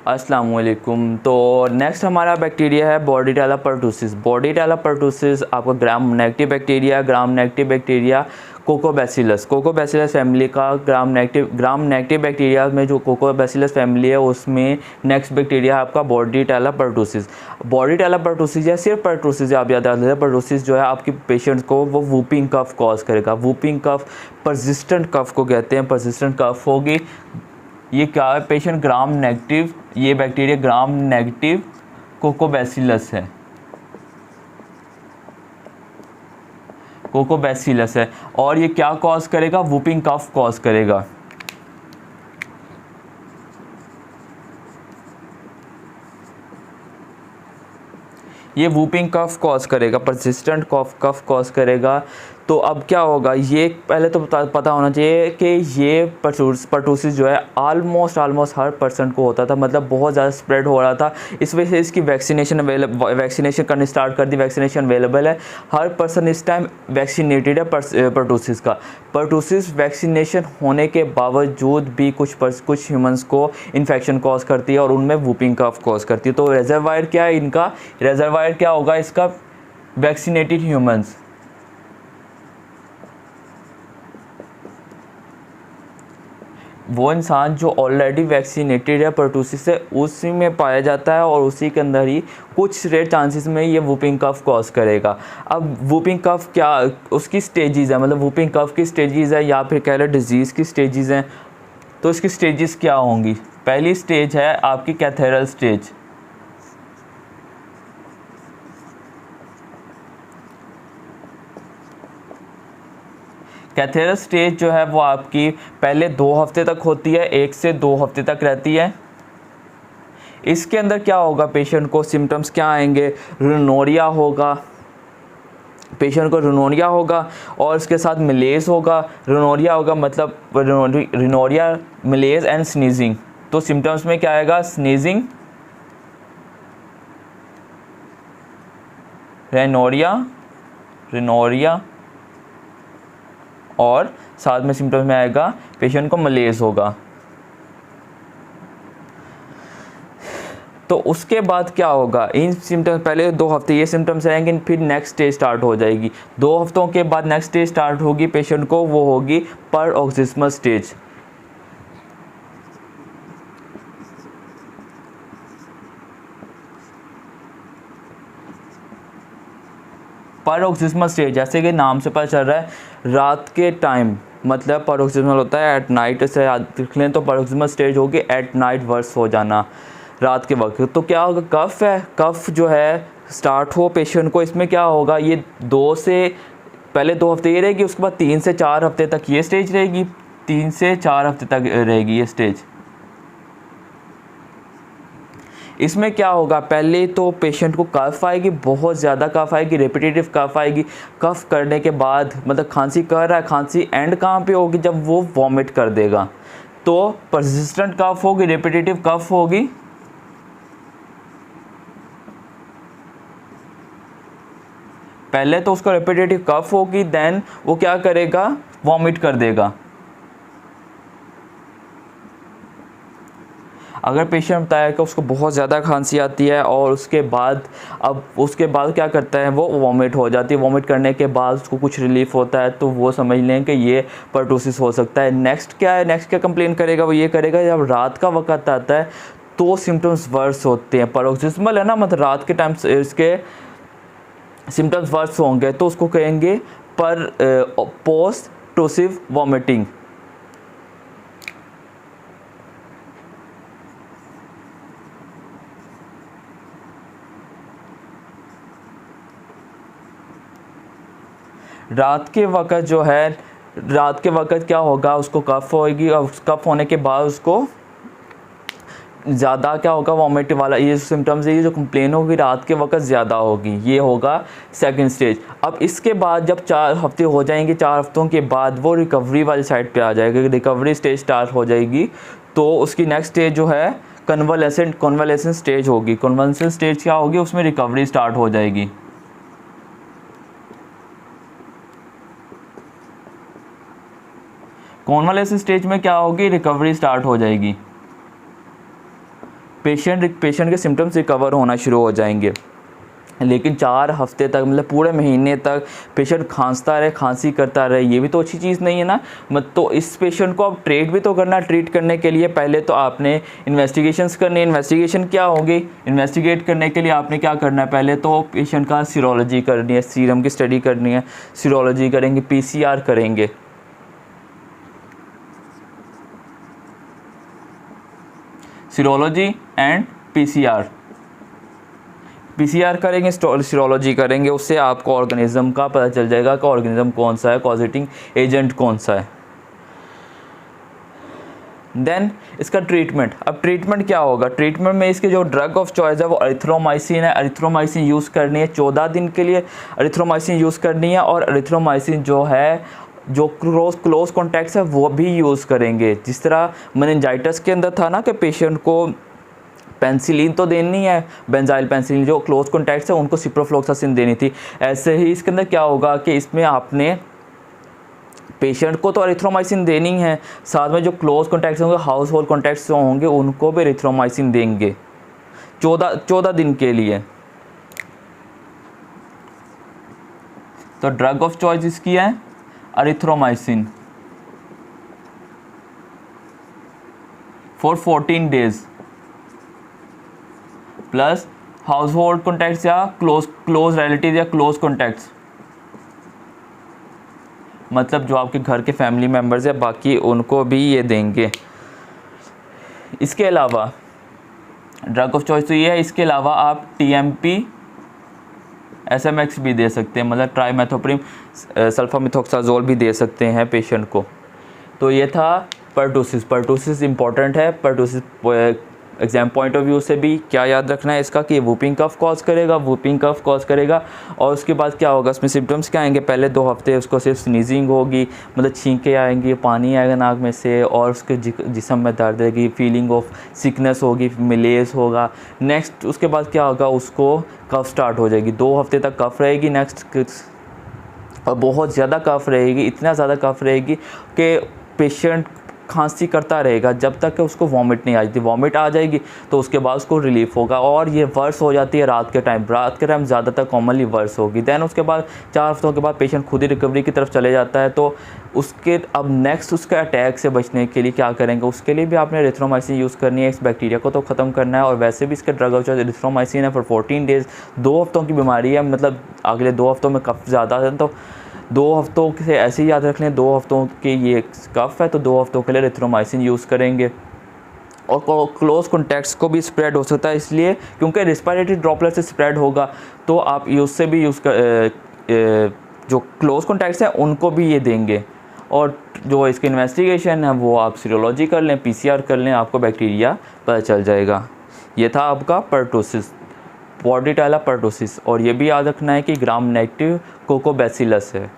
अस्सलाम वालेकुम। तो नेक्स्ट हमारा बैक्टीरिया है बॉर्डीटेला परटूसिस। बॉर्डीटेला परटूसिस आपका ग्राम नेगेटिव बैक्टीरिया कोकोबैसिलस फैमिली का ग्राम नेगेटिव बैक्टीरिया में जो कोकोबैसिलस फैमिली है उसमें नेक्स्ट बैक्टीरिया है आपका बॉर्डीटेला परटूसिस। बॉर्डीटेला परटूसिस या सिर्फ परटूसिस आप याद रखते हैं। परटूसिस जो है आपकी पेशेंट को वो वूपिंग कफ कॉज करेगा। वूपिंग कफ परसिस्टेंट कफ को कहते हैं। परसिस्टेंट कफ होगी। ये क्या है? पेशेंट ग्राम नेगेटिव, ये बैक्टीरिया ग्राम नेगेटिव कोकोबैसिलस है और ये क्या कॉज करेगा? वूपिंग कफ कॉज करेगा। ये वूपिंग कफ कॉज करेगा, परसिस्टेंट कफ कॉज करेगा। तो अब क्या होगा? ये पहले तो पता होना चाहिए कि ये परटूसिस जो है ऑलमोस्ट हर पर्सन को होता था, मतलब बहुत ज़्यादा स्प्रेड हो रहा था। इस वजह से इसकी वैक्सीनेशन करनी स्टार्ट कर दी। वैक्सीनेशन अवेलेबल है, हर पर्सन इस टाइम वैक्सीनेटेड है परटूसिस का। परटूसिस वैक्सीनेशन होने के बावजूद भी कुछ ह्यूमंस को इन्फेक्शन कॉज करती है और उनमें वूपिंग कफ कॉज करती है। तो रिजर्वायर क्या है इनका? रिजर्वायर क्या होगा इसका? Vaccinated humans. वो इंसान जो ऑलरेडी वैक्सीनेटेड है परटूसिस से, उसी में पाया जाता है और उसी के अंदर ही कुछ रेयर चांसेस में ये वूपिंग कफ कॉज करेगा। अब वूपिंग कफ क्या उसकी स्टेजेस है, मतलब वूपिंग कफ की स्टेजेस है या फिर कह लो डिजीज़ की स्टेजेस हैं। तो इसकी स्टेजेस क्या होंगी? पहली स्टेज है आपकी कैथेरल स्टेज। कैथेरल स्टेज जो है वो आपकी पहले 2 हफ्ते तक होती है, 1 से 2 हफ्ते तक रहती है। इसके अंदर क्या होगा? पेशेंट को सिम्टम्स क्या आएंगे? रिनोरिया होगा, पेशेंट को रिनोरिया होगा और इसके साथ मलेज होगा। रिनोरिया होगा मतलब रिनोरिया, मलेज एंड स्नीजिंग। तो सिम्टम्स में क्या आएगा? स्नीजिंग, रिनोरिया और साथ में सिम्टम्स में आएगा पेशेंट को मलेज होगा। तो उसके बाद क्या होगा? इन सिम्टम्स पहले 2 हफ्ते ये सिम्टम्स रहेंगे, फिर नेक्स्ट स्टेज स्टार्ट हो जाएगी। 2 हफ्तों के बाद नेक्स्ट स्टेज स्टार्ट होगी पेशेंट को, वो होगी पैरोक्सिस्मल स्टेज। पैरोक्सिस्मल स्टेज जैसे कि नाम से पता चल रहा है, रात के टाइम, मतलब पैरोक्सिस्मल होता है एट नाइट से देख लें तो पैरोक्सिस्मल स्टेज होगी एट नाइट, वर्स हो जाना रात के वक्त। तो क्या होगा? कफ है, कफ जो है स्टार्ट हो पेशेंट को, इसमें क्या होगा? ये पहले 2 हफ्ते ये रहेगी, उसके बाद 3 से 4 हफ्ते तक ये स्टेज रहेगी। 3 से 4 हफ्ते तक रहेगी ये स्टेज। इसमें क्या होगा? पहले तो पेशेंट को कफ आएगी, बहुत ज़्यादा कफ आएगी, रेपिटेटिव कफ आएगी। कफ करने के बाद मतलब खांसी कर रहा है, खांसी एंड कहाँ पे होगी? जब वो वॉमिट कर देगा। तो परसिस्टेंट कफ होगी, रेपिटेटिव कफ होगी। पहले तो उसका रेपिटेटिव कफ होगी, देन वो क्या करेगा? वॉमिट कर देगा। अगर पेशेंट बताया कि उसको बहुत ज़्यादा खांसी आती है और उसके बाद क्या करता है? वो वॉमिट हो जाती है। वॉमिट करने के बाद उसको कुछ रिलीफ होता है, तो वो समझ लें कि ये परटूसिस हो सकता है। नेक्स्ट क्या कंप्लेन करेगा? वो ये करेगा जब रात का वक्त आता है तो सिम्टम्स वर्स होते हैं। पैरोक्सिस्मल है ना, मतलब रात के टाइम इसके सिम्टम्स वर्स होंगे, तो उसको कहेंगे पोस्ट-टूसिव वॉमिटिंग। रात के वक्त क्या होगा? उसको कफ होगी और कफ होने के बाद उसको ज़्यादा क्या होगा? वॉमिट वाला ये सिम्टम्स है, ये जो कंप्लेन होगी रात के वक्त ज़्यादा होगी। ये होगा सेकंड स्टेज। अब इसके बाद जब 4 हफ्ते हो जाएंगे, 4 हफ्तों के बाद वो रिकवरी वाली साइड पे आ जाएगा, रिकवरी स्टेज स्टार्ट हो जाएगी। तो उसकी नेक्स्ट स्टेज जो है कन्वालेसेंट स्टेज होगी। कन्वालेसेंट स्टेज क्या होगी? उसमें रिकवरी स्टार्ट हो जाएगी। कन्वालेसेंट स्टेज में क्या होगी? रिकवरी स्टार्ट हो जाएगी। पेशेंट के सिम्टम्स रिकवर होना शुरू हो जाएंगे। लेकिन 4 हफ्ते तक मतलब पूरे महीने तक पेशेंट खांसता रहे, खांसी करता रहे, ये भी तो अच्छी चीज़ नहीं है ना। तो इस पेशेंट को अब ट्रीट भी तो करना। ट्रीट करने के लिए पहले तो आपने इन्वेस्टिगेशंस करनी है। इन्वेस्टिगेशन क्या होगी? इन्वेस्टिगेट करने के लिए आपने क्या करना है? पहले तो पेशेंट का सीरोलॉजी करनी है, सीरम की स्टडी करनी है, सीरोलॉजी करेंगे, PCR करेंगे। सीरोलॉजी एंड PCR करेंगे, सीरोलॉजी करेंगे, उससे आपको ऑर्गेनिज्म का पता चल जाएगा कि ऑर्गेनिज्म कौन सा है, कॉजिटिंग एजेंट कौन सा है। देन इसका ट्रीटमेंट। अब ट्रीटमेंट क्या होगा? ट्रीटमेंट में इसके जो ड्रग ऑफ चॉइस है वो एरिथ्रोमाइसिन है। एरिथ्रोमाइसिन यूज़ करनी है 14 दिन के लिए, एरिथ्रोमाइसिन यूज़ करनी है। और एरिथ्रोमाइसिन जो है, जो क्लोज कॉन्टैक्ट्स है वो भी यूज़ करेंगे। जिस तरह मेनिंजाइटिस के अंदर था ना कि पेशेंट को पेंसिलिन तो देनी है, बेंजाइल पेंसिलिन, जो क्लोज कॉन्टैक्ट्स है उनको सिप्रोफ्लोक्सासिन देनी थी। ऐसे ही इसके अंदर क्या होगा कि इसमें आपने पेशेंट को तो एरिथ्रोमाइसिन देनी है, साथ में जो क्लोज कॉन्टैक्ट्स होंगे, हाउस होल्ड कॉन्टैक्ट्स जो होंगे, उनको भी एरिथ्रोमाइसिन देंगे 14 दिन के लिए। तो ड्रग ऑफ चॉइस इसकी है erythromycin for 14 days, plus house hold contacts या क्लोज रिलेटिव या क्लोज कॉन्टैक्ट्स, मतलब जो आपके घर के फैमिली मेम्बर्स है बाकी उनको भी ये देंगे। इसके अलावा ड्रग ऑफ चॉइस तो ये है। इसके अलावा आप TMP SMX भी दे सकते हैं, मतलब ट्राइमेथोप्रिम सल्फामिथोक्साजोल भी दे सकते हैं पेशेंट को। तो ये था पर्टूसिस। पर्टूसिस इंपॉर्टेंट है। Pertussis exam point of view से भी क्या याद रखना है इसका कि वूपिंग कफ कॉज करेगा, वूपिंग कफ कॉज करेगा। और उसके बाद क्या होगा, उसमें सिम्टम्स क्या आएंगे? पहले 2 हफ्ते उसको सिर्फ स्नीजिंग होगी, मतलब छींके आएंगी, पानी आएगा नाक में से, और उसके जिस्म में दर्द रहेगी, फीलिंग ऑफ सिकनेस होगी, मलेज होगा। नेक्स्ट उसके बाद क्या होगा, उसको कफ स्टार्ट हो जाएगी। 2 हफ्ते तक कफ रहेगी नेक्स्ट, और बहुत ज़्यादा कफ रहेगी, इतना ज़्यादा कफ रहेगी कि पेशेंट खांसी करता रहेगा जब तक कि उसको वॉमिट नहीं आ जाती। वॉमिट आ जाएगी तो उसके बाद उसको रिलीफ होगा, और ये वर्स हो जाती है रात के टाइम ज़्यादातर कॉमनली वर्स होगी। दैन उसके बाद 4 हफ्तों के बाद पेशेंट खुद ही रिकवरी की तरफ चले जाता है। तो उसके अब नेक्स्ट उसके अटैक से बचने के लिए क्या करेंगे? उसके लिए भी आपने एरिथ्रोमाइसिन यूज़ करनी है। इस बैक्टीरिया को तो ख़त्म करना है, और वैसे भी इसके ड्रग ऑफ चॉइस एरिथ्रोमाइसिन है फॉर 14 डेज़। 2 हफ्तों की बीमारी है, मतलब अगले 2 हफ्तों में कफ ज़्यादा है, तो 2 हफ्तों से ऐसे ही याद रख लें, 2 हफ्तों के ये कफ है तो 2 हफ्तों के लिए एरिथ्रोमाइसिन यूज़ करेंगे। और क्लोज कॉन्टैक्ट्स को भी स्प्रेड हो सकता है, इसलिए क्योंकि रिस्पिरेटरी ड्रॉपलेट से स्प्रेड होगा, तो आप उससे भी जो क्लोज कॉन्टैक्ट्स हैं उनको भी ये देंगे। और जो इसकी इन्वेस्टिगेशन है वो आप सीरोलॉजी कर लें, PCR कर लें, आपको बैक्टीरिया पता चल जाएगा। ये था आपका पर्टूसिस, बॉर्डिटाइला पर्टूसिस। और ये भी याद रखना है कि ग्राम नेगेटिव कोकोबैसिलस है।